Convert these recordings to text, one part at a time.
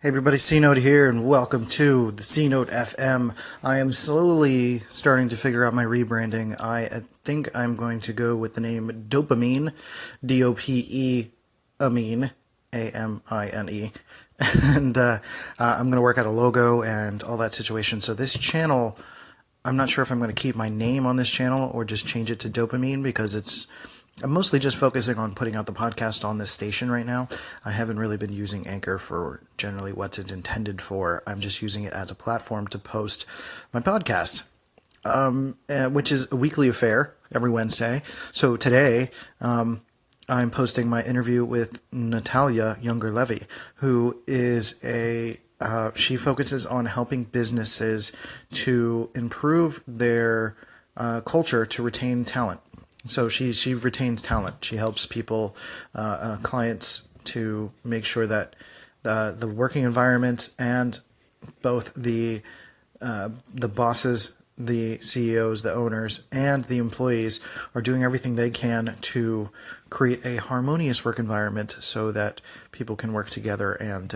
Hey everybody, C-Note here, and welcome to the C-Note FM. I am slowly starting to figure out my rebranding. I think I'm going to go with the name DOPEamine, D-O-P-E-amine, A-M-I-N-E. And I'm going to work out a logo and all that situation. So this channel, I'm not sure if I'm going to keep my name on this channel or just change it to DOPEamine, because I'm mostly just focusing on putting out the podcast on this station right now. I haven't really been using Anchor for generally what it's intended for. I'm just using it as a platform to post my podcast, which is a weekly affair every Wednesday. So today, I'm posting my interview with Natalia Yungerlevi, who is she focuses on helping businesses to improve their culture to retain talent. So she retains talent. She helps people, clients, to make sure that the working environment and both the bosses, the CEOs, the owners, and the employees are doing everything they can to create a harmonious work environment so that people can work together and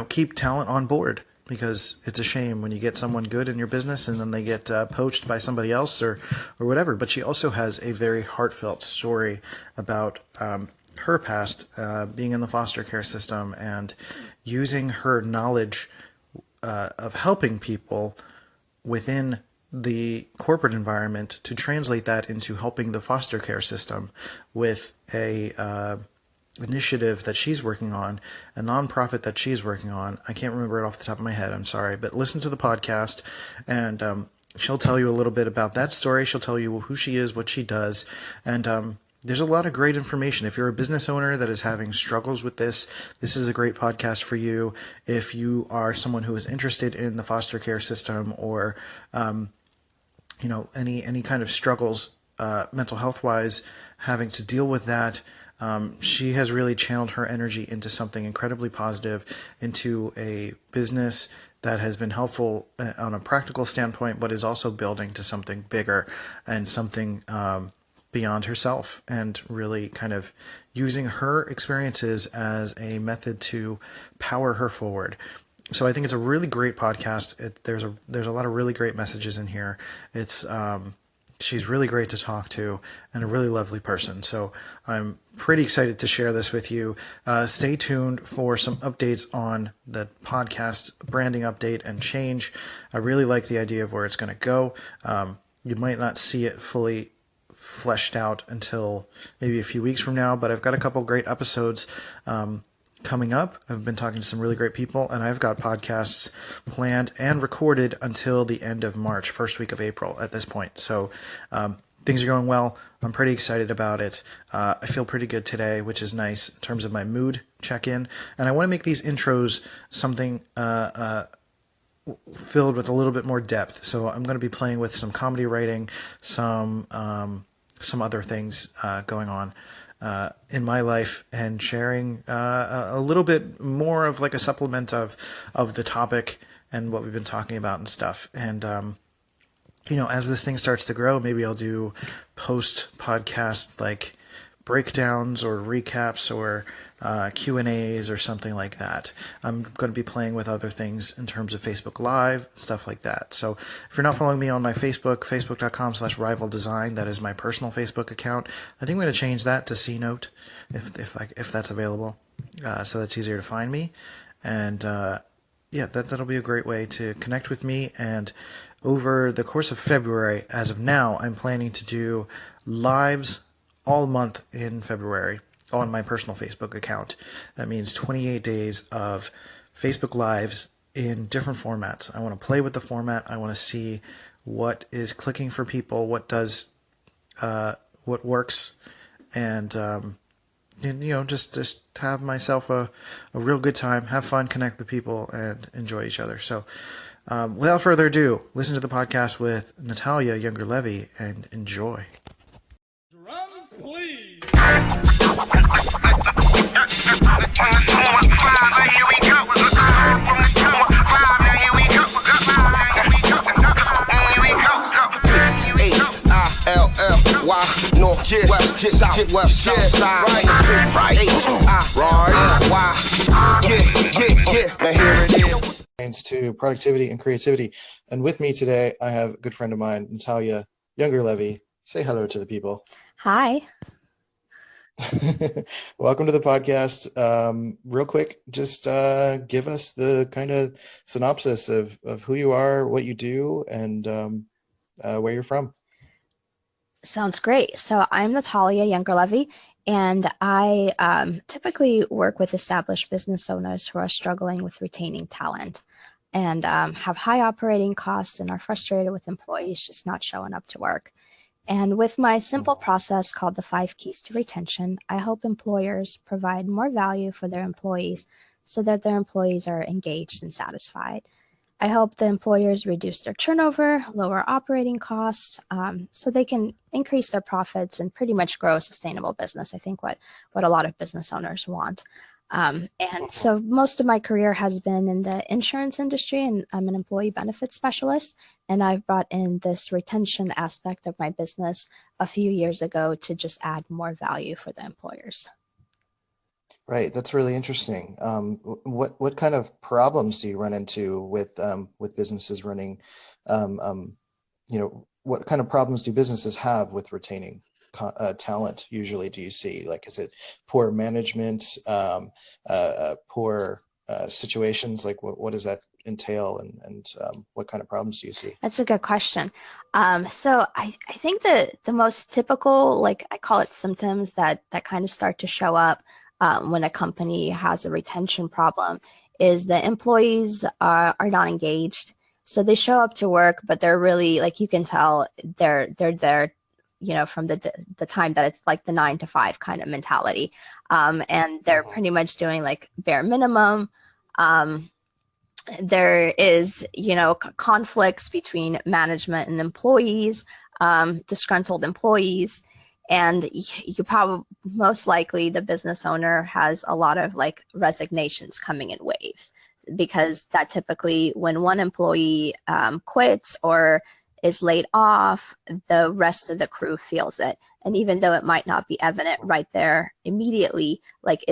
keep talent on board. Because it's a shame when you get someone good in your business and then they get poached by somebody else or whatever. But she also has a very heartfelt story about her past being in the foster care system and using her knowledge of helping people within the corporate environment to translate that into helping the foster care system with a initiative that she's working on, a nonprofit that she's working on. I can't remember it off the top of my head, I'm sorry, but listen to the podcast and she'll tell you a little bit about that story. She'll tell you who she is, what she does, and there's a lot of great information. If you're a business owner that is having struggles with this is a great podcast for you. If you are someone who is interested in the foster care system or any kind of struggles mental health wise, having to deal with that, she has really channeled her energy into something incredibly positive, into a business that has been helpful on a practical standpoint, but is also building to something bigger and something beyond herself, and really kind of using her experiences as a method to power her forward. So I think it's a really great podcast. There's a lot of really great messages in here. She's really great to talk to and a really lovely person. So I'm pretty excited to share this with you. Stay tuned for some updates on the podcast branding update and change. I really like the idea of where it's going to go. You might not see it fully fleshed out until maybe a few weeks from now, but I've got a couple great episodes coming up. I've been talking to some really great people, and I've got podcasts planned and recorded until the end of March, first week of April at this point. So things are going well. I'm pretty excited about it. I feel pretty good today, which is nice in terms of my mood check-in. And I want to make these intros something filled with a little bit more depth. So I'm going to be playing with some comedy writing, some other things going on in my life, and sharing a little bit more of like a supplement of the topic and what we've been talking about and stuff. And as this thing starts to grow, maybe I'll do post podcast like breakdowns or recaps or Q&As or something like that. I'm going to be playing with other things in terms of Facebook Live, stuff like that. So if you're not following me on my Facebook, facebook.com/rivaldesign, that is my personal Facebook account. I think I'm going to change that to C-Note if that's available, so that's easier to find me. And that'll be a great way to connect with me. And over the course of February, as of now, I'm planning to do lives all month in February on my personal Facebook account. That means 28 days of Facebook Lives in different formats. I want to play with the format. I want to see what is clicking for people, what works, and just have myself a real good time, have fun, connect with people, and enjoy each other. So without further ado, listen to the podcast with Natalia Yungerlevi and enjoy. Drums, please. Why? North, west, south, side, right, H, I, right, why? pertains to productivity and creativity. And with me today, I have a good friend of mine, Natalia Yungerlevi. Say hello to the people. Hi. Welcome to the podcast. Real quick, just give us the kind of synopsis of who you are, what you do, and where you're from. Sounds great. So I'm Natalia Yungerlevi, and I typically work with established business owners who are struggling with retaining talent and have high operating costs and are frustrated with employees just not showing up to work. And with my simple process called the 5 keys to retention, I help employers provide more value for their employees so that their employees are engaged and satisfied. I help the employers reduce their turnover, lower operating costs, so they can increase their profits and pretty much grow a sustainable business. I think what a lot of business owners want. And so most of my career has been in the insurance industry, and I'm an employee benefits specialist. And I've brought in this retention aspect of my business a few years ago to just add more value for the employers. Right, that's really interesting. What kind of problems do you run into with businesses running? Um, um, what kind of problems do businesses have with retaining talent? Usually, do you see? Like, is it poor management, poor situations? Like, what does that entail, and what kind of problems do you see? That's a good question. So I think that the most typical, like I call it symptoms that kind of start to show up when a company has a retention problem is the employees are not engaged. So they show up to work, but they're really like you can tell they're there, from the time that it's like the 9 to 5 kind of mentality, and they're pretty much doing like bare minimum. Um, there is, conflicts between management and employees, disgruntled employees, and you probably most likely the business owner has a lot of like resignations coming in waves because that typically when one employee quits or is laid off, the rest of the crew feels it. And even though it might not be evident right there immediately, like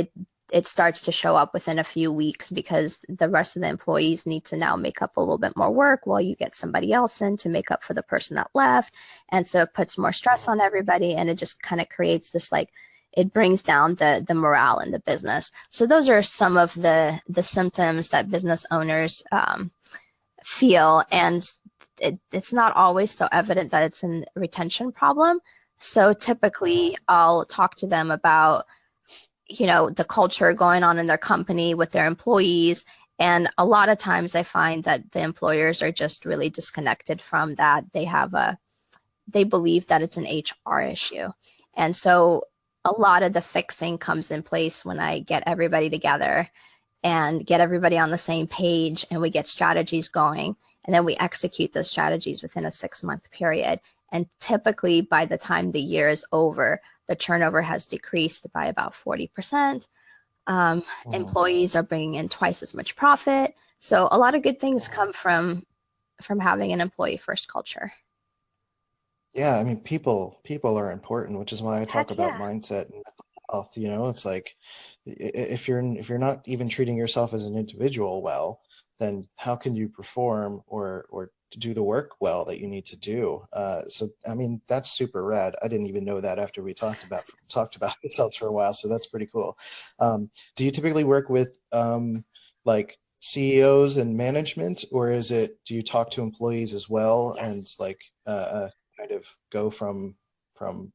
it starts to show up within a few weeks because the rest of the employees need to now make up a little bit more work while you get somebody else in to make up for the person that left. And so it puts more stress on everybody, and it just kind of creates this like it brings down the morale in the business. So those are some of the symptoms that business owners feel, and it's not always so evident that it's a retention problem. So typically I'll talk to them about the culture going on in their company with their employees. And a lot of times I find that the employers are just really disconnected from that. They believe that it's an HR issue. And so a lot of the fixing comes in place when I get everybody together and get everybody on the same page and we get strategies going. And then we execute those strategies within a 6-month period. And typically by the time the year is over, the turnover has decreased by about 40%. Employees are bringing in twice as much profit. So a lot of good things come from having an employee first culture. Yeah, I mean, people are important, which is why I talk Heck about yeah. mindset and health. It's like if you're not even treating yourself as an individual well, then how can you perform or do the work well that you need to do? So I mean, that's super rad. I didn't even know that after we talked about ourselves for a while. So that's pretty cool. Do you typically work with like CEOs and management, or do you talk to employees as well and Yes. like kind of go from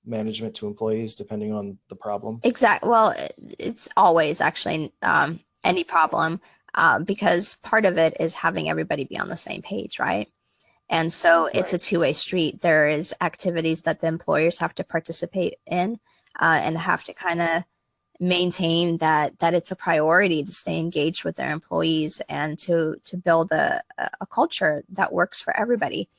management to employees depending on the problem? Exactly. Well, it's always actually any problem because part of it is having everybody be on the same page, right? And so it's a Right. two-way street. There is activities that the employers have to participate in and have to kind of maintain that it's a priority to stay engaged with their employees and to build a culture that works for everybody.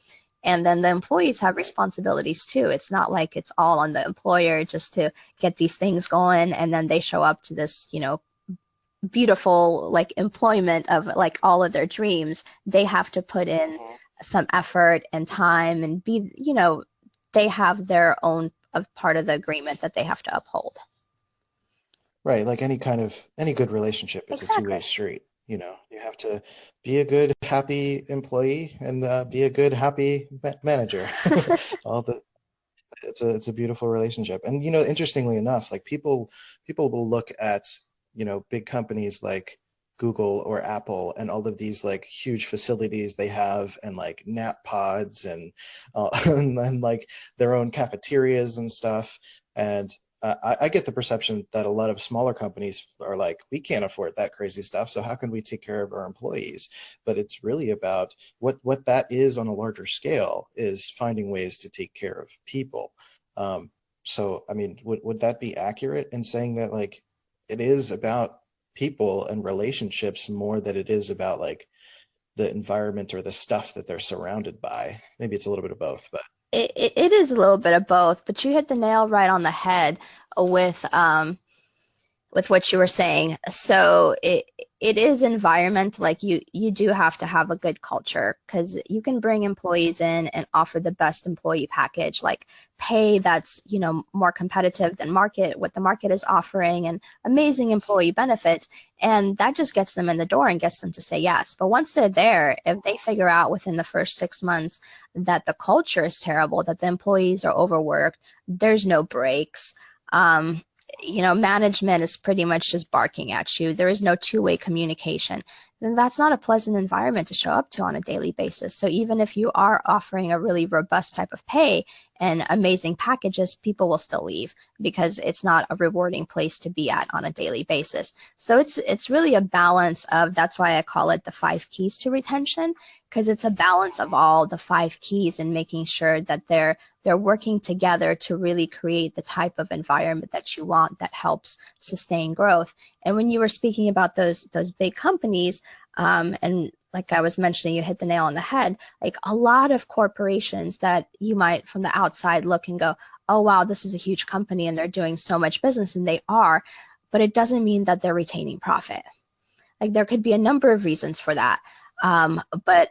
And then the employees have responsibilities too. It's not like it's all on the employer just to get these things going and then they show up to this, beautiful like employment of like all of their dreams. They have to put in Mhm. some effort and time and they have their own part of the agreement that they have to uphold. Right, like any good relationship, it's a two-way Exactly. street. You have to be a good, happy employee and be a good, happy manager. All the it's a beautiful relationship. And interestingly enough, like people will look at big companies like Google or Apple and all of these like huge facilities they have and like nap pods and and like their own cafeterias and stuff. And I get the perception that a lot of smaller companies are like, we can't afford that crazy stuff, so how can we take care of our employees? But it's really about what that is on a larger scale is finding ways to take care of people. Um, so, I mean, would that be accurate in saying that like it is about people and relationships more than it is about like the environment or the stuff that they're surrounded by? Maybe it's a little bit of both, but It is a little bit of both, but you hit the nail right on the head with what you were saying. So it is environment. Like you do have to have a good culture because you can bring employees in and offer the best employee package, like pay that's more competitive than market what the market is offering, and amazing employee benefits, and that just gets them in the door and gets them to say yes. But once they're there, if they figure out within the first 6 months that the culture is terrible, that the employees are overworked, there's no breaks, management is pretty much just barking at you. There is no two-way communication. Then that's not a pleasant environment to show up to on a daily basis. So even if you are offering a really robust type of pay and amazing packages, people will still leave because it's not a rewarding place to be at on a daily basis. So it's really a balance of, that's why I call it the 5 keys to retention, because it's a balance of all the 5 keys and making sure that they're working together to really create the type of environment that you want that helps sustain growth. And when you were speaking about those big companies, and like I was mentioning, you hit the nail on the head. Like a lot of corporations that you might from the outside look and go, oh wow, this is a huge company and they're doing so much business, and they are, but it doesn't mean that they're retaining profit. Like there could be a number of reasons for that. But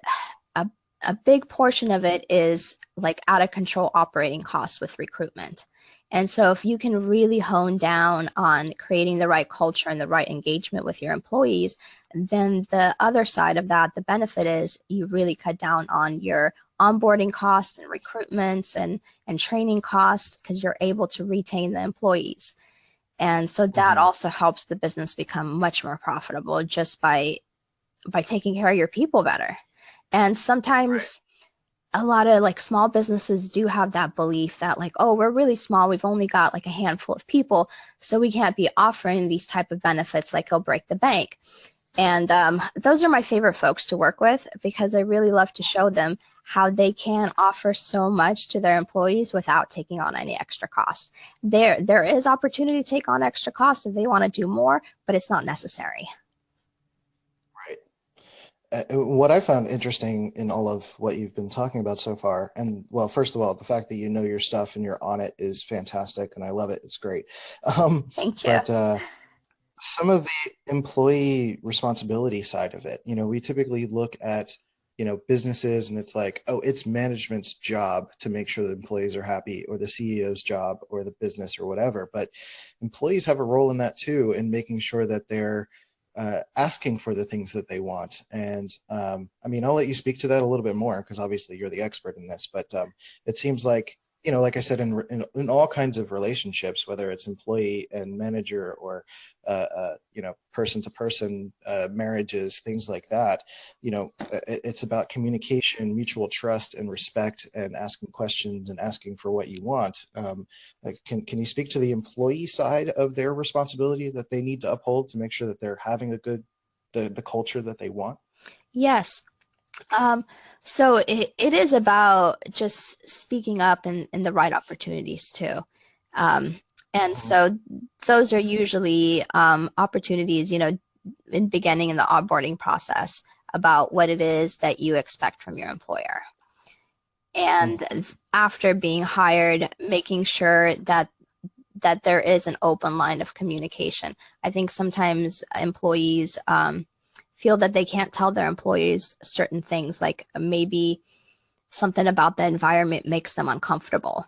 a, a big portion of it is like out of control operating costs with recruitment. And so if you can really hone down on creating the right culture and the right engagement with your employees, then the other side of that, the benefit is you really cut down on your onboarding costs and recruitments and training costs because you're able to retain the employees. And so that mhm, also helps the business become much more profitable just by taking care of your people better. And right. sometimes a lot of like small businesses do have that belief that like, oh, we're really small, we've only got like a handful of people, so we can't be offering these type of benefits, like it'll break the bank. And those are my favorite folks to work with because I really love to show them how they can offer so much to their employees without taking on any extra costs. There is opportunity to take on extra costs if they want to do more, but it's not necessary. Right. What I found interesting in all of what you've been talking about so far, and well, first of all, the fact that you know your stuff and you're on it is fantastic, and I love it. It's great. Um, Thank you. but some of the employee responsibility side of it, we typically look at, businesses and it's like, oh, it's management's job to make sure the employees are happy, or the CEO's job, or the business, or whatever. But employees have a role in that too, in making sure that they're asking for the things that they want. And I mean, I'll let you speak to that a little bit more because obviously you're the expert in this. But it seems like, like I said, in all kinds of relationships, whether it's employee and manager or person to person marriages, things like that, it's about communication, mutual trust, and respect, and asking questions and asking for what you want. Like, can you speak to the employee side of their responsibility that they need to uphold to make sure that they're having a good the culture that they want? Yes. Um, so it is about just speaking up in the right opportunities too. Um, and Mhm. so those are usually opportunities, in beginning in the onboarding process about what it is that you expect from your employer. Mm. And after being hired, making sure that there is an open line of communication. I think sometimes employees feel that they can't tell their employees certain things, like maybe something about the environment makes them uncomfortable.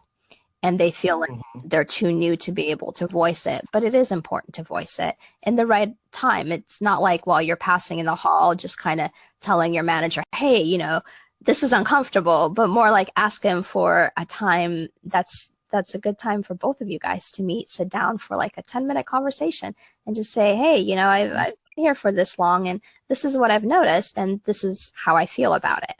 and they feel like Mhm. they're too new to be able to voice it. But it is important to voice it in the right time. It's not like while you're passing in the hall, just kind of telling your manager, hey, this is uncomfortable, but more like ask him for a time that's a good time for both of you guys to meet, sit down for like a 10-minute conversation and just say, hey, I've been here for this long and this is what I've noticed and this is how I feel about it.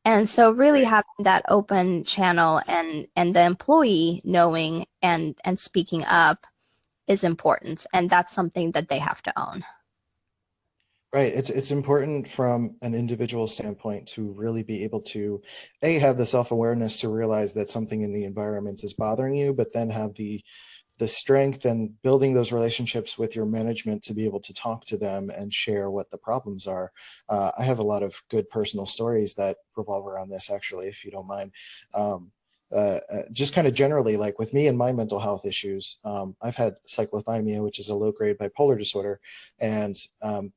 And so really Right. having that open channel and the employee knowing and speaking up is important. And that's something that they have to own. Right. It's important from an individual standpoint to really be able to have the self-awareness to realize that something in the environment is bothering you, but then have the strength and building those relationships with your management to be able to talk to them and share what the problems are. I have a lot of good personal stories that revolve around this, actually, if you don't mind. Um, just kind of generally, like with me and my mental health issues, I've had cyclothymia, which is a low-grade bipolar disorder, and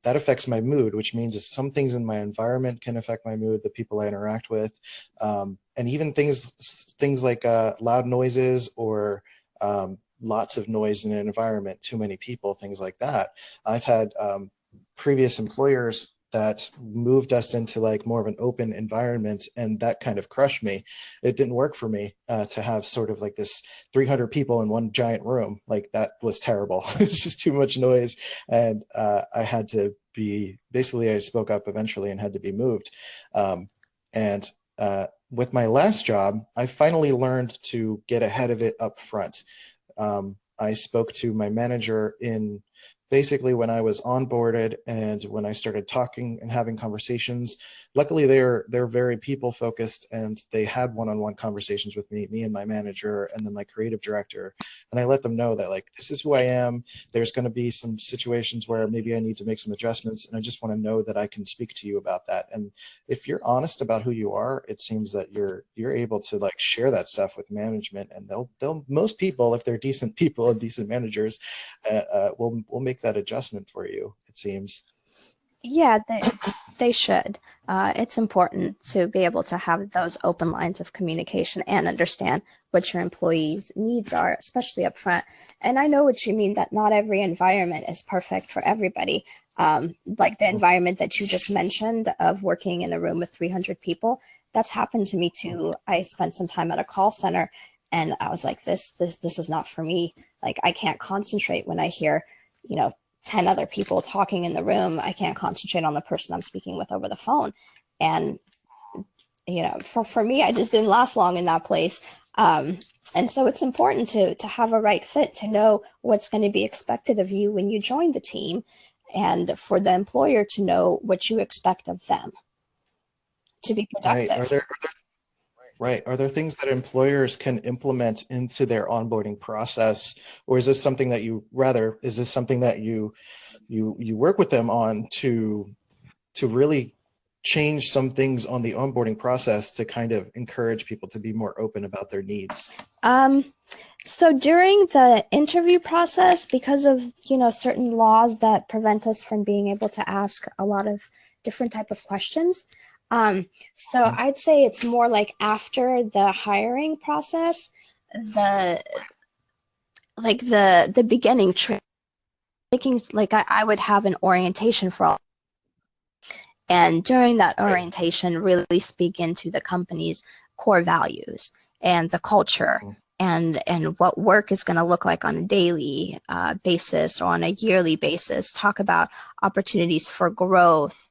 that affects my mood, which means some things in my environment can affect my mood, the people I interact with, and even things like loud noises or lots of noise in an environment, too many people, things like that. I've had previous employers that moved us into like more of an open environment, and that kind of crushed me. It didn't work for me to have sort of like this 300 people in one giant room. Like that was terrible. It was just too much noise, and I had to be basically I spoke up eventually and had to be moved. And with my last job, I finally learned to get ahead of it up front. I spoke to my manager in basically when I was onboarded and when I started talking and having conversations. Luckily, they're very people focused, and they had one-on-one conversations with me and my manager, and then my creative director. And I let them know that like this is who I am. There's going to be some situations where maybe I need to make some adjustments, and I just want to know that I can speak to you about that. And if you're honest about who you are, it seems that you're able to like share that stuff with management, and they'll most people, if they're decent people and decent managers, will make that adjustment for you, it seems. Yeah, they should. It's important to be able to have those open lines of communication and understand what your employees' needs are, especially up front. And I know what you mean that not every environment is perfect for everybody. Like the environment that you just mentioned of working in a room with 300 people, that's happened to me too. I spent some time at a call center and I was like, this is not for me. Like I can't concentrate when I hear, you know, 10 other people talking in the room. I can't concentrate on the person I'm speaking with over the phone. And, for me, I just didn't last long in that place. And so it's important to have a right fit, to know what's going to be expected of you when you join the team, and for the employer to know what you expect of them to be Right. productive. Are there things that employers can implement into their onboarding process, or is this something that you work with them on to really change some things on the onboarding process to kind of encourage people to be more open about their needs? Um, so during the interview process, because of, certain laws that prevent us from being able to ask a lot of different type of questions, so I'd say it's more like after the hiring process, the the beginning training, making like I would have an orientation for all, and during that Right. orientation, really speak into the company's core values and the culture Mhm. and what work is going to look like on a daily basis or on a yearly basis. Talk about opportunities for growth,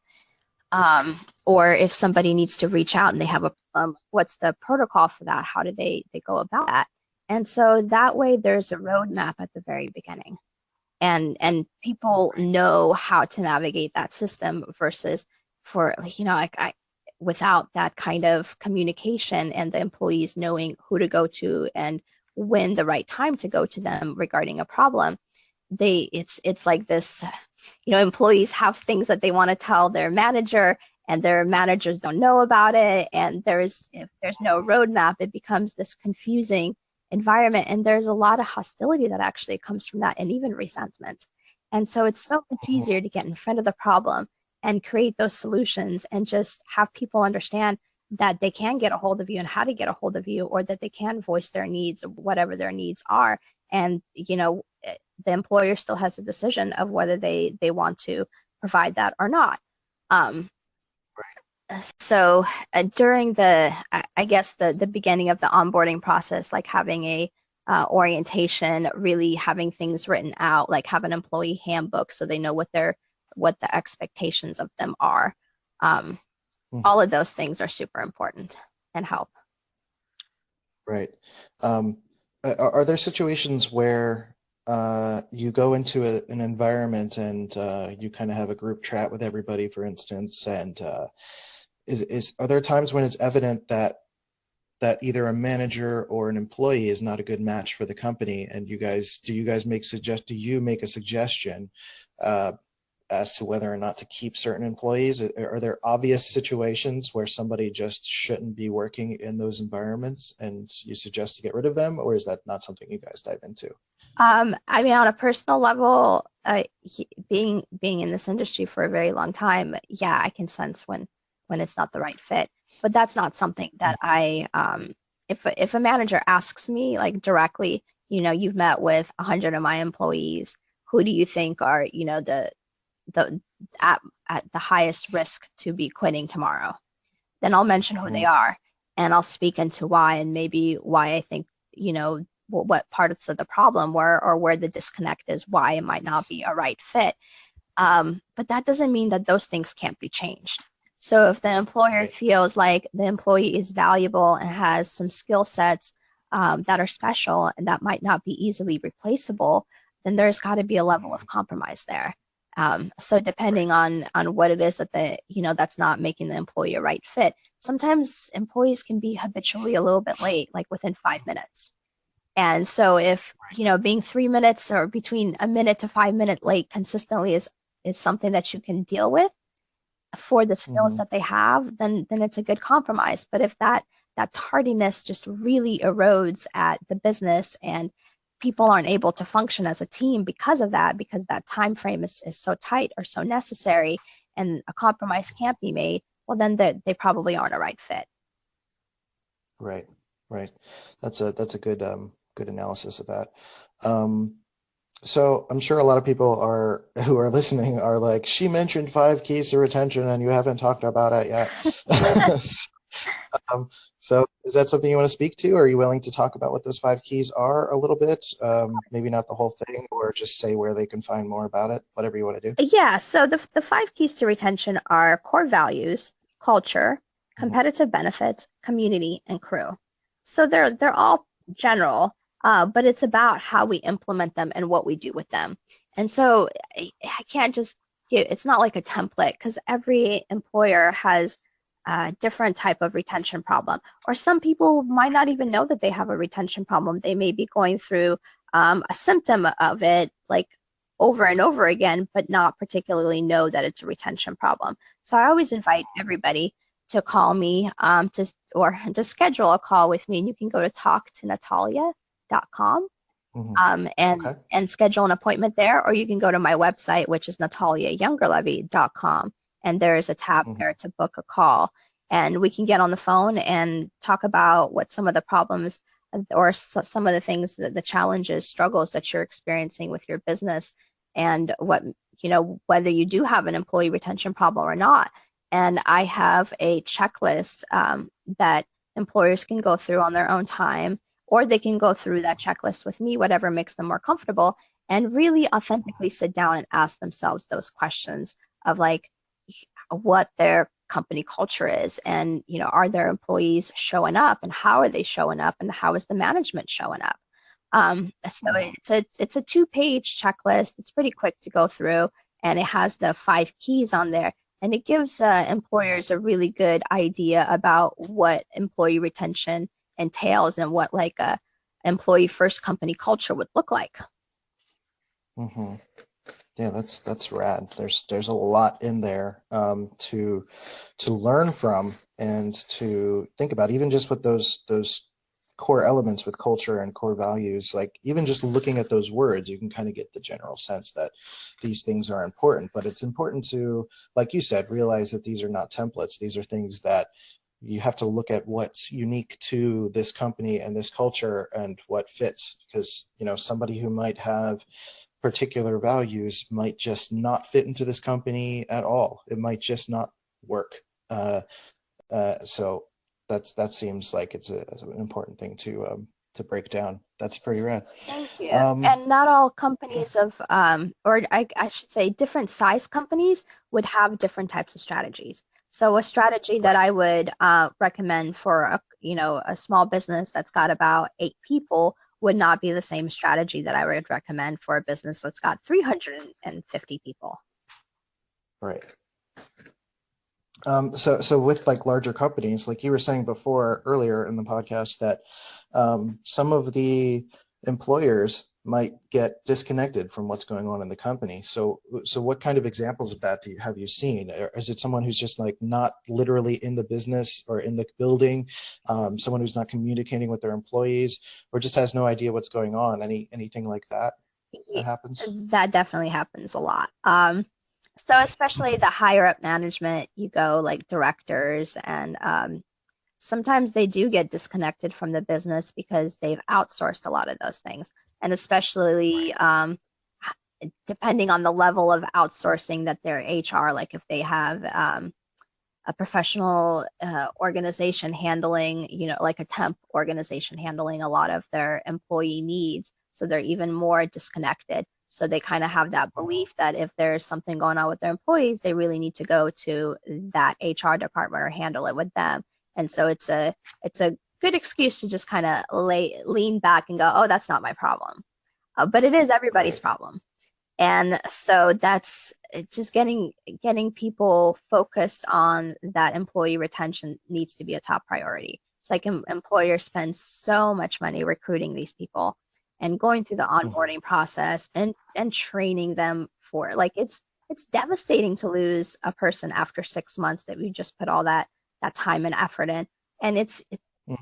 or if somebody needs to reach out and they have a what's the protocol for that? How do they go about that? And so that way, there's a roadmap at the very beginning, and people know how to navigate that system versus for like I without that kind of communication and the employees knowing who to go to and when the right time to go to them regarding a problem, it's like this, employees have things that they want to tell their manager and their managers don't know about it, and if there's no roadmap, it becomes this confusing environment, and there's a lot of hostility that actually comes from that, and even resentment. And so it's so much easier to get in front of the problem and create those solutions and just have people understand that they can get a hold of you and how to get a hold of you, or that they can voice their needs, whatever their needs are. And, the employer still has a decision of whether they want to provide that or not. Um, so during I guess the beginning of the onboarding process, like having a orientation, really having things written out, like have an employee handbook so they know what the expectations of them are. Um, Mhm. all of those things are super important and help. Right. Um, are there situations where you go into an environment and you kind of have a group chat with everybody, for instance, and are there times when it's evident that either a manager or an employee is not a good match for the company, and do you make a suggestion uh, as to whether or not to keep certain employees? Are there obvious situations where somebody just shouldn't be working in those environments and you suggest to get rid of them, or is that not something you guys dive into? I mean, on a personal level, being in this industry for a very long time, yeah, I can sense when it's not the right fit. But that's not something that if a manager asks me like directly, you've met with 100 of my employees, who do you think are, the at the highest risk to be quitting tomorrow? Then I'll mention who they Mhm. are, and I'll speak into why, and maybe why I think, what parts of the problem were, or where the disconnect is, why it might not be a right fit. But that doesn't mean that those things can't be changed. So if the employer Right. feels like the employee is valuable and has some skill sets that are special and that might not be easily replaceable, then there's got to be a level of compromise there. So depending on what it is that that's not making the employee a right fit. Sometimes employees can be habitually a little bit late, like within 5 minutes. And so if, being 3 minutes or between a minute to 5 minute late consistently is something that you can deal with for the skills Hmm. that they have, then it's a good compromise. But if that tardiness just really erodes at the business, and people aren't able to function as a team because of that, because that time frame is so tight or so necessary, and a compromise can't be made, well, then they probably aren't a right fit. Right. Right. That's a good analysis of that. Um, So I'm sure a lot of people are who are listening are like, she mentioned 5 keys to retention and you haven't talked about it yet. Um, so is that something you want to speak to? Are you willing to talk about what those 5 keys are a little bit? Maybe not the whole thing, or just say where they can find more about it, whatever you want to do. Yeah, so the five keys to retention are core values, culture, Mhm. competitive benefits, community, and crew. So they're all general, but it's about how we implement them and what we do with them. And so I can't just give, it's not like a template, because every employer has a different type of retention problem. Or some people might not even know that they have a retention problem. They may be going through a symptom of it, like over and over again, but not particularly know that it's a retention problem. So I always invite everybody to call me, to schedule a call with me. And you can go to talktonatalia.com, Mhm. and Okay. schedule an appointment there, or you can go to my website, which is nataliayungerlevi.com, and there is a tab Mhm. there to book a call, and we can get on the phone and talk about what some of the problems, or some of the things, that the challenges, struggles that you're experiencing with your business, and what, whether you do have an employee retention problem or not. And I have a checklist that employers can go through on their own time, or they can go through that checklist with me, whatever makes them more comfortable, and really authentically sit down and ask themselves those questions of like what their company culture is, and are their employees showing up, and how are they showing up, and how is the management showing up. So Mhm. it's a 2-page checklist. It's pretty quick to go through, and it has the 5 keys on there, and it gives employers a really good idea about what employee retention entails, and what like a employee first company culture would look like. Mhm. Yeah, that's rad. There's a lot in there to learn from and to think about. Even just with those core elements with culture and core values, like even just looking at those words, you can kind of get the general sense that these things are important. But it's important to, like you said, realize that these are not templates. These are things that you have to look at what's unique to this company and this culture and what fits, because somebody who might have particular values might just not fit into this company at all. It might just not work. uh, so that seems like it's an important thing to break down. That's pretty rad. Thank you. um, And not all companies of, or I should say, different size companies would have different types of strategies. So a strategy that right. I would recommend for a small business that's got about 8 people would not be the same strategy that I would recommend for a business that's got 350 people. Right. So with like larger companies, like you were saying before earlier in the podcast, that some of the employers might get disconnected from what's going on in the company. So what kind of examples of that have you seen? Or is it someone who's just like not literally in the business or in the building, someone who's not communicating with their employees, or just has no idea what's going on? Anything like that Ye- that happens? That definitely happens a lot. So especially the higher up management, you go like directors, and sometimes they do get disconnected from the business because they've outsourced a lot of those things. And especially depending on the level of outsourcing that their HR, like if they have a professional organization handling, like a temp organization handling a lot of their employee needs. So they're even more disconnected. So they kind of have that belief that if there's something going on with their employees, they really need to go to that HR department or handle it with them. And so it's a good excuse to just kind of lean back and go, oh, that's not my problem. But it is everybody's Right. problem. And so that's just getting people focused on that. Employee retention needs to be a top priority. It's like employers spend so much money recruiting these people and going through the Mhm. onboarding process and training them for, like, it's devastating to lose a person after 6 months that we just put all that time and effort in. And it's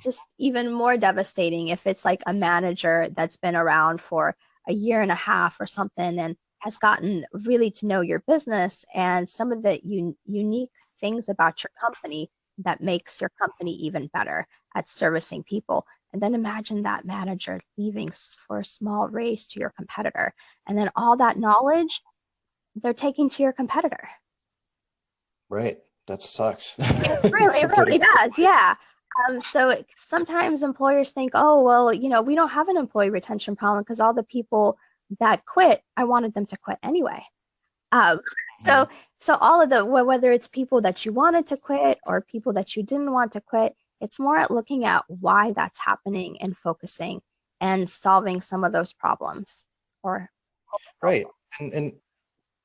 just even more devastating if it's like a manager that's been around for a year and a half or something and has gotten really to know your business and some of the unique things about your company that makes your company even better at servicing people. And then imagine that manager leaving for a small raise to your competitor. And then all that knowledge they're taking to your competitor. Right. That sucks. Really, It's it a pretty really does. Yeah. So sometimes employers think, oh, well, we don't have an employee retention problem because all the people that quit, I wanted them to quit anyway. Um, so Mhm. so all of the whether it's people that you wanted to quit or people that you didn't want to quit, it's more at looking at why that's happening and focusing and solving some of those problems. Or Right. And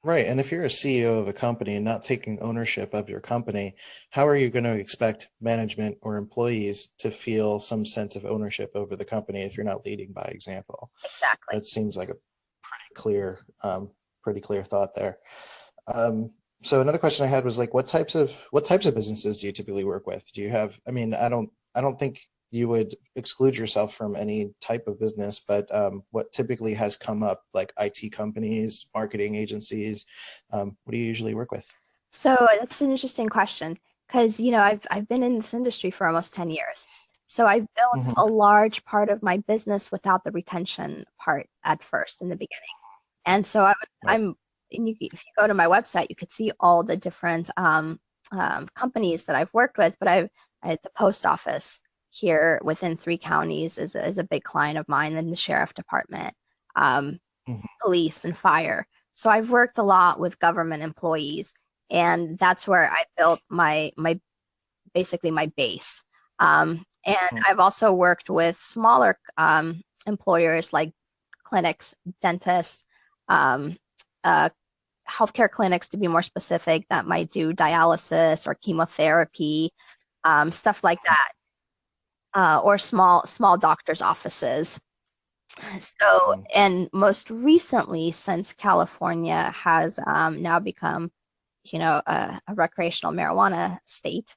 right. And if you're a CEO of a company and not taking ownership of your company, how are you going to expect management or employees to feel some sense of ownership over the company if you're not leading by example? exactly. That seems like a pretty clear thought there. Um, so another question I had was like, what types of businesses do you typically work with? Do you have? I mean, I don't think you would exclude yourself from any type of business, but what typically has come up, like IT companies, marketing agencies, what do you usually work with? So that's an interesting question because I've been in this industry for almost 10 years. So I've built Hmm. a large part of my business without the retention part at first in the beginning. And so Right. and if you go to my website, you could see all the different companies that I've worked with. But at the post office here within 3 counties is a big client of mine, and the sheriff department, um, Hmm. police, and fire. So I've worked a lot with government employees, and that's where I built my basically my base. And I've also worked with smaller employers like clinics, dentists, um, uh, healthcare clinics to be more specific, that might do dialysis or chemotherapy, stuff like that, or small doctors' offices. So, and most recently, since California has now become, a recreational marijuana state,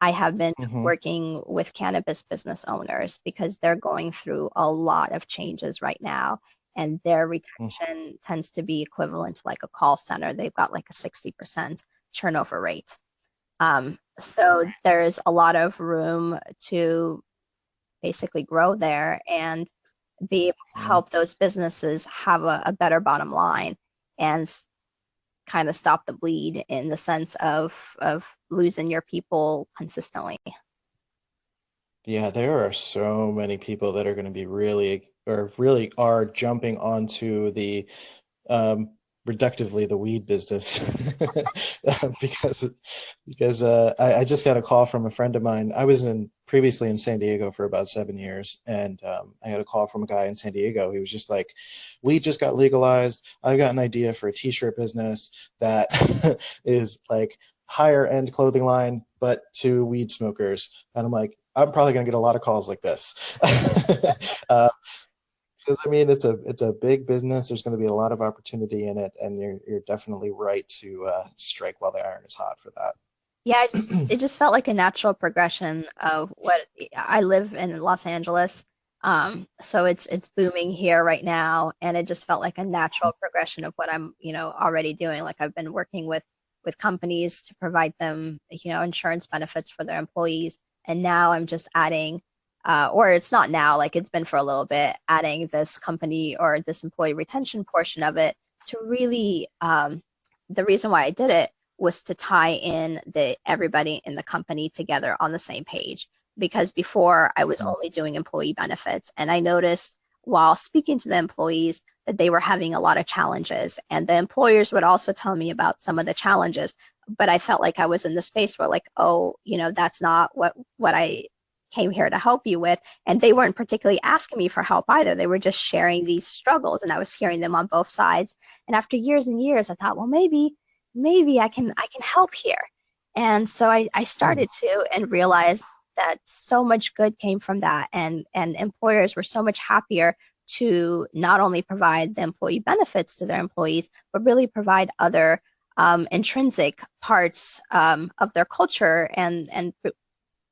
I have been Hmm. working with cannabis business owners because they're going through a lot of changes right now, and their retention tends to be equivalent to like a call center. They've got like a 60% turnover rate. So there's a lot of room to basically grow there and be able to Mhm. help those businesses have a better bottom line and kind of stop the bleed in the sense of losing your people consistently. Yeah, there are so many people that are going to be really, or really are jumping onto the um, reductively the weed business because I just got a call from a friend of mine. I was in previously in San Diego for about 7 years, and I had a call from a guy in San Diego. He was just like, "We just got legalized. I got an idea for a t-shirt business that is like higher end clothing line, but to weed smokers." And I'm like, I'm probably gonna get a lot of calls like this. uh, because I mean, it's a big business. There's going to be a lot of opportunity in it, and you're definitely right to strike while the iron is hot for Yeah, that. it just felt like a natural progression of what I live in Los Angeles. So it's booming here right now, and it just felt like a natural progression of what I'm, already doing. Like I've been working with companies to provide them, insurance benefits for their employees, and now I'm just adding, or it's not now, like it's been for a little bit, adding this company or this employee retention portion of it to really, the reason why I did it was to tie in the everybody in the company together on the same page. Because before I was only doing employee benefits, and I noticed while speaking to the employees that they were having a lot of challenges, and the employers would also tell me about some of the challenges. But I felt like I was in the space where, like, oh, that's not what I came here to help you with. And they weren't particularly asking me for help either. They were just sharing these struggles, and I was hearing them on both sides. And after years and years, I thought, well, maybe I can help here. And so I started to and realized that so much good came from that, and employers were so much happier to not only provide the employee benefits to their employees, but really provide other intrinsic parts of their culture and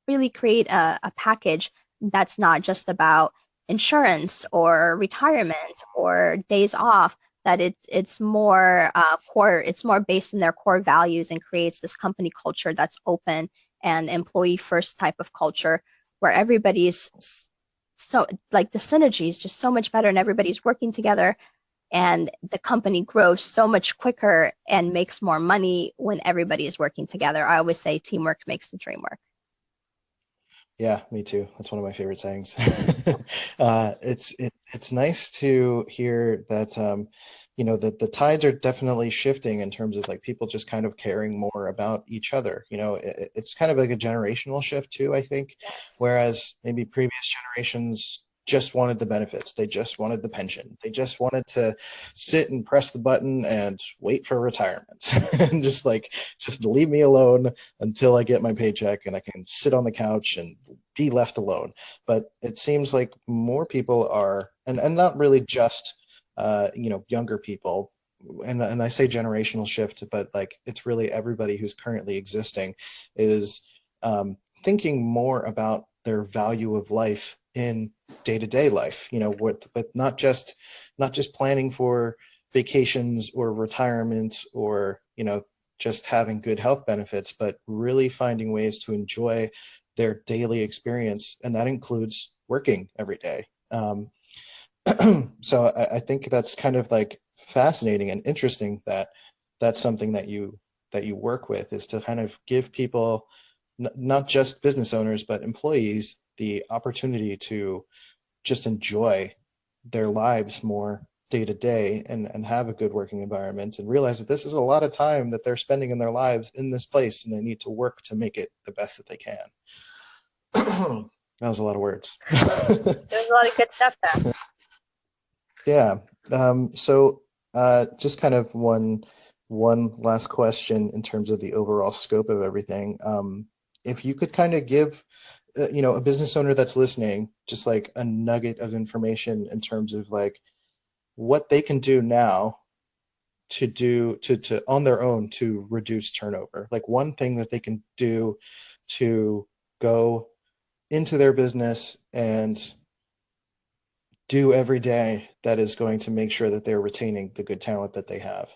really create a package that's not just about insurance or retirement or days off, that it's more core, it's more based in their core values and creates this company culture that's open and employee first type of culture where everybody's so like the synergy is just so much better and everybody's working together and the company grows so much quicker and makes more money when everybody is working together. I always say teamwork makes the dream work. Yeah, me too. That's one of my favorite sayings. It's nice to hear that that the tides are definitely shifting in terms of like people just kind of caring more about each other. It's kind of like a generational shift too, I think. Yes. Whereas maybe previous generations just wanted the benefits, they just wanted the pension, they just wanted to sit and press the button and wait for retirement, and just leave me alone until I get my paycheck and I can sit on the couch and be left alone. But it seems like more people are, and not really just younger people. And I say generational shift, but like it's really everybody who's currently existing is thinking more about their value of life in day-to-day life. With not just planning for vacations or retirement or just having good health benefits, but really finding ways to enjoy their daily experience, and that includes working every day. So I think that's kind of like fascinating and interesting that that's something that you work with, is to kind of give people, not just business owners but employees, the opportunity to just enjoy their lives more day to day, and have a good working environment, and realize that this is a lot of time that they're spending in their lives in this place, and they need to work to make it the best that they can. That was a lot of words. There's a lot of good stuff there. Yeah. So just kind of one last question in terms of the overall scope of everything. If you could kind of give a business owner that's listening just like a nugget of information in terms of like what they can do now to do to on their own to reduce turnover, like one thing that they can do to go into their business and do every day that is going to make sure that they're retaining the good talent that they have.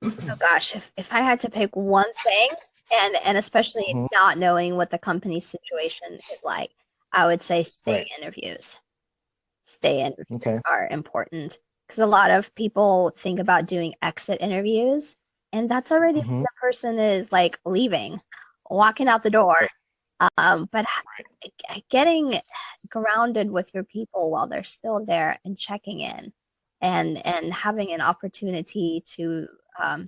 Oh gosh, if I had to pick one thing, And especially Hmm. not knowing what the company's situation is like, I would say Right. stay interviews Okay. are important because a lot of people think about doing exit interviews, and that's already when Hmm. the person is like leaving, walking out the door. Right. But getting grounded with your people while they're still there and checking in and having an opportunity to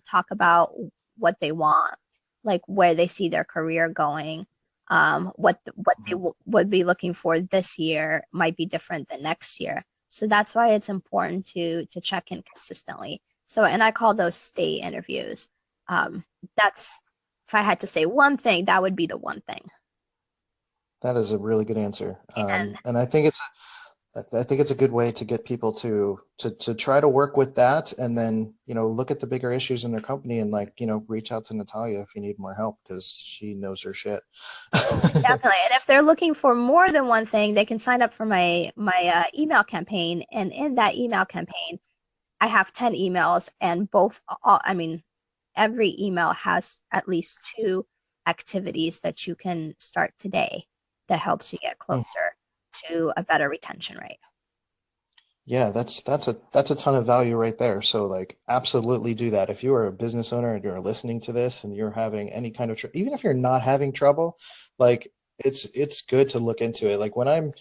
talk about what they want, like where they see their career going, what they Mhm. would be looking for this year might be different than next year. So that's why it's important to check in consistently. So, and I call those stay interviews. That's if I had to say one thing, that would be the one thing. That is a really good answer. And And I think it's a good way to get people to try to work with that, and then, look at the bigger issues in their company and, like, reach out to Natalia if you need more help because she knows her shit. definitely. And if they're looking for more than one thing, they can sign up for my email campaign. And in that email campaign, I have 10 emails, and I mean, every email has at least two activities that you can start today that helps you get closer to a better retention rate. Yeah, that's a ton of value right there. So, like, absolutely do that. If you are a business owner and you're listening to this and you're having any kind of even if you're not having trouble, like, it's good to look into it. Like, when I'm,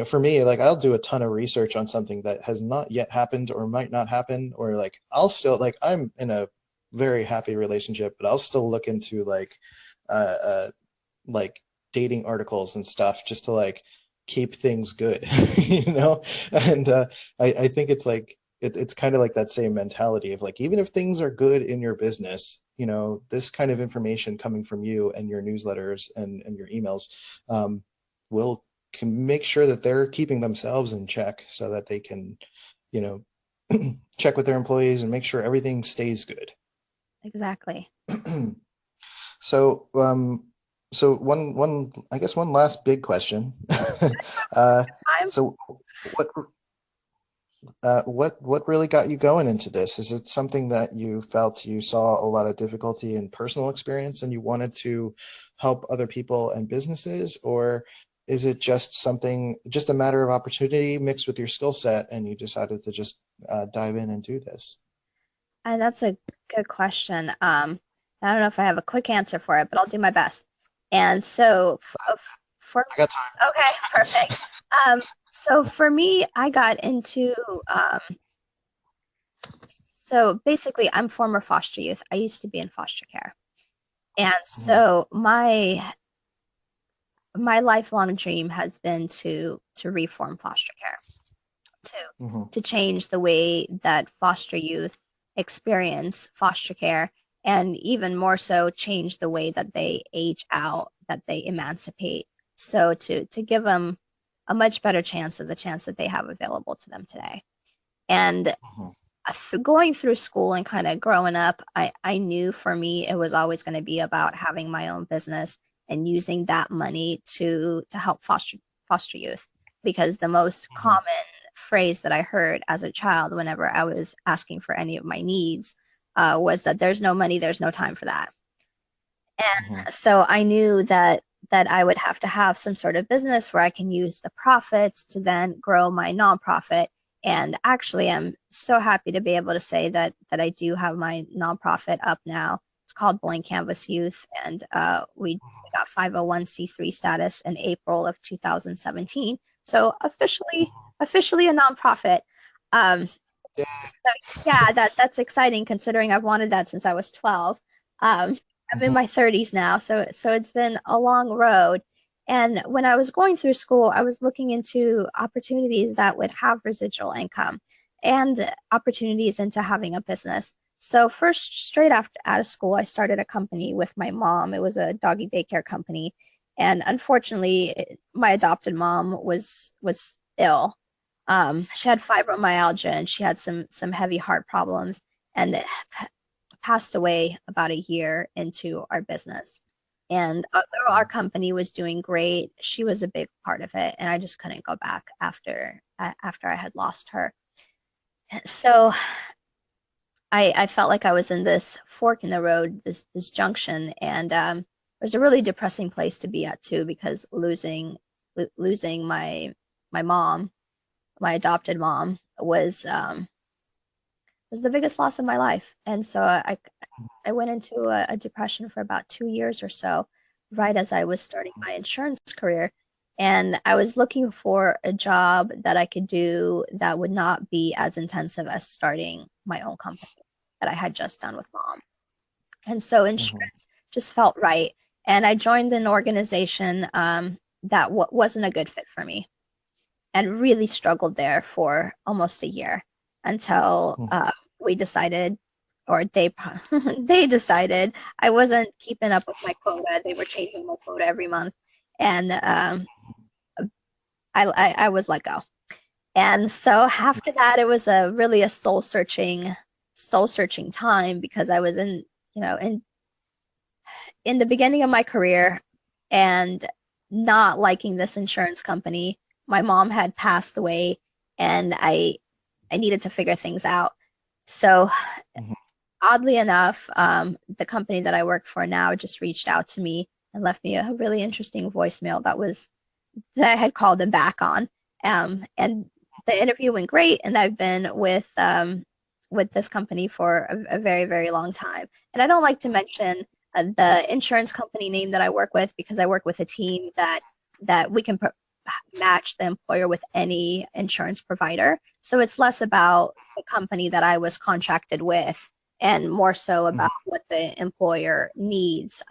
for me, like, I'll do a ton of research on something that has not yet happened or might not happen, or, like, I'll still, like, I'm in a very happy relationship, but I'll still look into, uh, uh like, dating articles and stuff just to, like, keep things good, you know? And I think it's like it's kind of like that same mentality of, like, even if things are good in your business, this kind of information coming from you and your newsletters and your emails, um, will can make sure that they're keeping themselves in check so that they can, you know, check with their employees and make sure everything stays good. Exactly. So, so I guess one last big question. Uh, I'm so what, what really got you going into this? Is it something that you felt you saw a lot of difficulty in personal experience and you wanted to help other people and businesses, or is it just a matter of opportunity mixed with your skill set and you decided to just dive in and do this? That's a good question. I don't know if I have a quick answer for it, but I'll do my best. And so for I got time. okay, perfect. So for me, I got into so basically I'm former foster youth. I used to be in foster care. And Mhm, so my lifelong dream has been to reform foster care, to mhm, to change the way that foster youth experience foster care, and even more so change the way that they age out, that they emancipate, so to give them a much better chance of the chance that they have available to them today. And mhm, going through school and kind of growing up, I knew for me it was always going to be about having my own business and using that money to help foster youth, because the most mhm, common phrase that I heard as a child whenever I was asking for any of my needs was that there's no money, there's no time for that. mhm, And so I knew that I would have to have some sort of business where I can use the profits to then grow my nonprofit. And actually, I'm so happy to be able to say that I do have my nonprofit up now. It's called Blank Canvas Youth, and we got 501(c)(3) status in April of 2017. So officially a nonprofit. So yeah, that's exciting considering I've wanted that since I was 12. I'm in mhm, my 30s now, so it's been a long road. And when I was going through school, I was looking into opportunities that would have residual income and opportunities into having a business. So first, straight after out of school, I started a company with my mom. It was a doggy daycare company, and unfortunately, my adopted mom was ill. She had fibromyalgia and she had some heavy heart problems, and passed away about a year into our business. And although our company was doing great, she was a big part of it, and I just couldn't go back after I had lost her. So I felt like I was in this fork in the road, this junction, and it was a really depressing place to be at too, because losing my mom, my adopted mom, was the biggest loss of my life. And so I went into a depression for about 2 years or so, right as I was starting my insurance career. And I was looking for a job that I could do that would not be as intensive as starting my own company that I had just done with mom. And so Mhm. insurance just felt right. And I joined an organization that wasn't a good fit for me, and really struggled there for almost a year until Mhm. we decided, or they they decided I wasn't keeping up with my quota. They were changing my quota every month, and I was let go. And so after that, it was a really a soul searching time, because I was in, in the beginning of my career, and not liking this insurance company. My mom had passed away, and I needed to figure things out. So Mhm. oddly enough, the company that I work for now just reached out to me and left me a really interesting voicemail that I had called them back on. And the interview went great, and I've been with this company for a very, very long time. And I don't like to mention the insurance company name that I work with, because I work with a team that we can match the employer with any insurance provider. So it's less about the company that I was contracted with, and more so Mhm. about what the employer needs.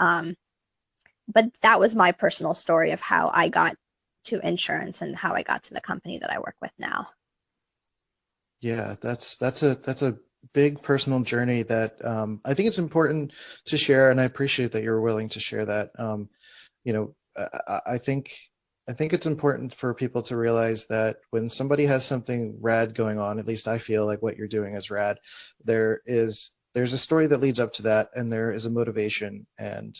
But that was my personal story of how I got to insurance and how I got to the company that I work with now. Yeah, that's a big personal journey that I think it's important to share, and I appreciate that you're willing to share that. You know, I think it's important for people to realize that when somebody has something rad going on, at least I feel like what you're doing is rad. There's a story that leads up to that, and there is a motivation, and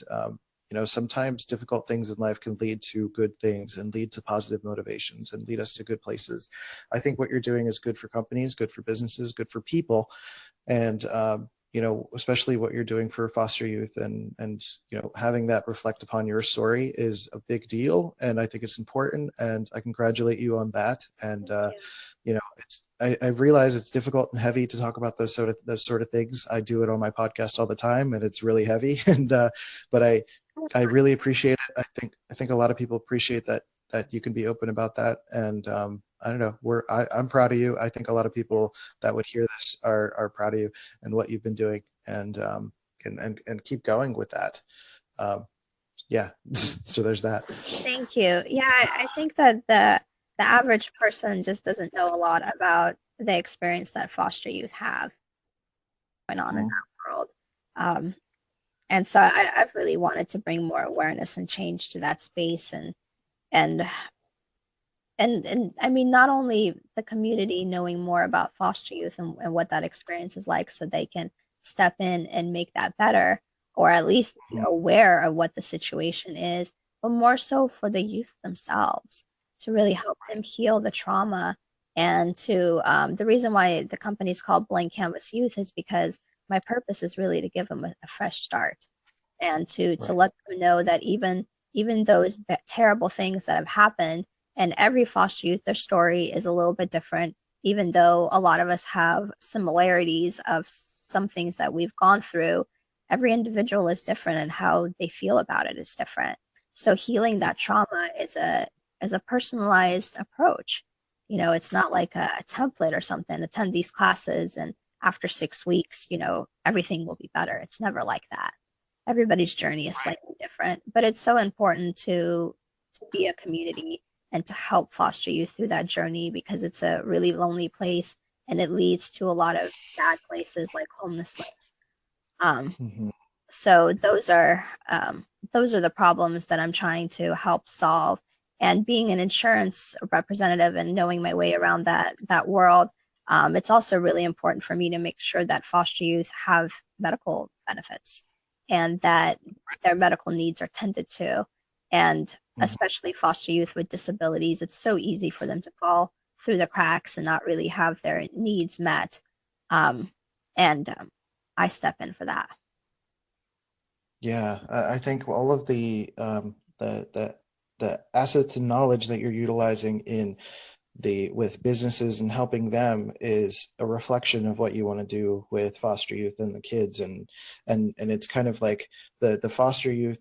sometimes difficult things in life can lead to good things and lead to positive motivations and lead us to good places. I think what you're doing is good for companies, good for businesses, good for people, and especially what you're doing for foster youth, and having that reflect upon your story is a big deal, and I think it's important, and I congratulate you on that. And Thank you. I realize it's difficult and heavy to talk about those sort of things. I do it on my podcast all the time, and it's really heavy. And but I really appreciate it. I think a lot of people appreciate that you can be open about that. And I don't know, I'm proud of you. I think a lot of people that would hear this are proud of you and what you've been doing, and keep going with that. Um, yeah. So there's that. Thank you. Yeah, I think that the average person just doesn't know a lot about the experience that foster youth have going on in Mhm. that world. Um, and so I've really wanted to bring more awareness and change to that space, and and I mean, not only the community knowing more about foster youth and what that experience is like, so they can step in and make that better, or at least be aware of what the situation is, but more so for the youth themselves, to really help them heal the trauma. And to the reason why the company is called Blank Canvas Youth is because my purpose is really to give them a fresh start, and to Right. let them know that even those terrible things that have happened, and every foster youth, their story is a little bit different, even though a lot of us have similarities of some things that we've gone through. Every individual is different, and how they feel about it is different. So healing that trauma is a personalized approach. It's not like a template or something. Attend these classes, and after 6 weeks, everything will be better. It's never like that. Everybody's journey is slightly different, but it's so important to be a community and to help foster youth through that journey, because it's a really lonely place, and it leads to a lot of bad places like homelessness. Um, Mhm. so those are the problems that I'm trying to help solve. And being an insurance representative and knowing my way around that world, it's also really important for me to make sure that foster youth have medical benefits, and that their medical needs are tended to. And Mhm. especially foster youth with disabilities, it's so easy for them to fall through the cracks and not really have their needs met. Um, and I step in for that. Yeah, I think all of the assets and knowledge that you're utilizing in the with businesses and helping them is a reflection of what you want to do with foster youth and the kids, and it's kind of like the foster youth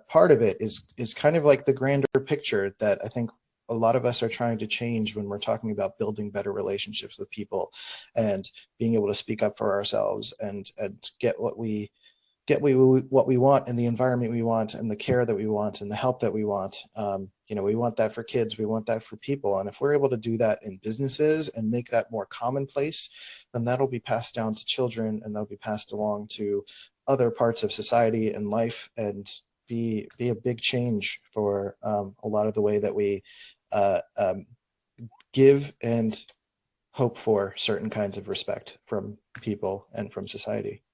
part of it is kind of like the grander picture that I think a lot of us are trying to change when we're talking about building better relationships with people and being able to speak up for ourselves and get what we want and the environment we want and the care that we want and the help that we want. We want that for kids, we want that for people. And if we're able to do that in businesses and make that more commonplace, then that'll be passed down to children and that'll be passed along to other parts of society and life and be a big change for a lot of the way that we give and hope for certain kinds of respect from people and from society,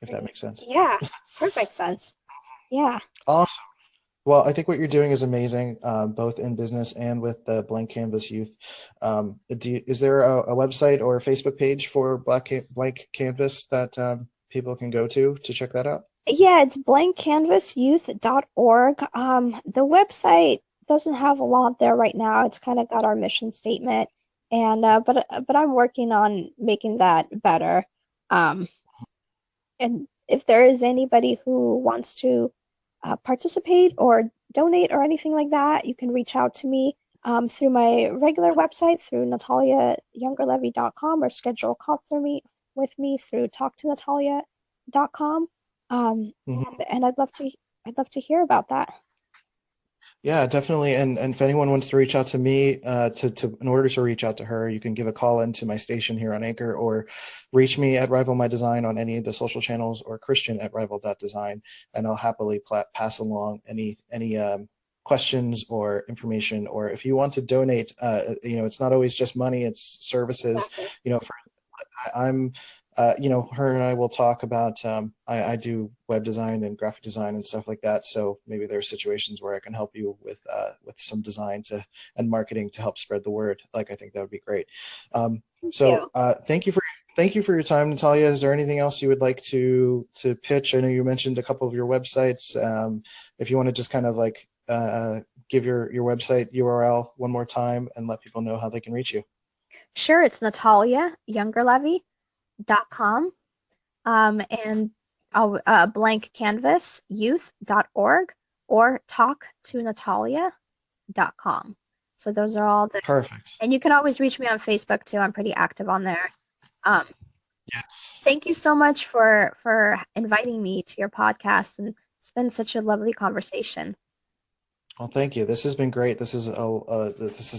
if that makes sense. Yeah, perfect sense. Yeah. Awesome. Well, I think what you're doing is amazing, both in business and with the Blank Canvas Youth. Is there a website or a Facebook page for Blank Canvas that people can go to check that out? Yeah, it's blankcanvasyouth.org. The website doesn't have a lot there right now. It's kind of got our mission statement, and but I'm working on making that better. And if there is anybody who wants to participate or donate or anything like that, you can reach out to me through my regular website, through nataliayungerlevi.com, or schedule a call with me through talktonatalia.com. And I'd love to hear about that. Yeah, definitely. And if anyone wants to reach out to me, in order to reach out to her, you can give a call into my station here on Anchor, or reach me at Rival My Design on any of the social channels, or Christian at rival.design, and I'll happily pass along any questions or information. Or if you want to donate, it's not always just money; it's services. Exactly. Her and I will talk about, I do web design and graphic design and stuff like that. So maybe there's situations where I can help you with some design and marketing to help spread the word. Like, I think that would be great. Thank you for your time, Natalia. Is there anything else you would like to pitch? I know you mentioned a couple of your websites. If you want to just kind of like give your website URL one more time and let people know how they can reach you. Sure, it's nataliayungerlevi.com, and blankcanvasyouth.org, or talktonatalia.com. So those are all the Perfect. And you can always reach me on Facebook too. I'm pretty active on there. Yes. Thank you so much for inviting me to your podcast, and it's been such a lovely conversation. Well, thank you. This has been great. This is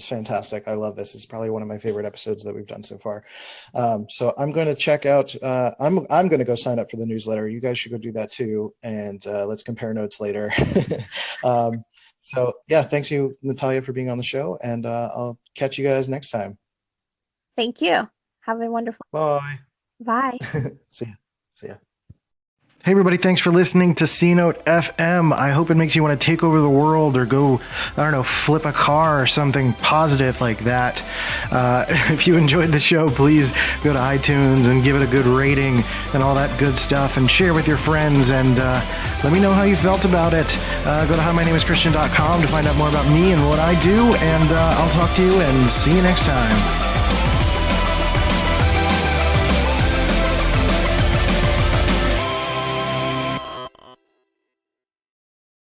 fantastic. I love this. It's probably one of my favorite episodes that we've done so far. So I'm going to check out. I'm going to go sign up for the newsletter. You guys should go do that too, and let's compare notes later. So yeah, thanks you, Natalia, for being on the show, and I'll catch you guys next time. Thank you. Have a wonderful. Bye. Bye. See ya. Hey everybody, thanks for listening to C Note FM. I hope it makes you want to take over the world or go, flip a car or something positive like that. If you enjoyed the show, please go to iTunes and give it a good rating and all that good stuff, and share with your friends, and let me know how you felt about it. Go to howmynameischristian.com to find out more about me and what I do, and I'll talk to you and see you next time.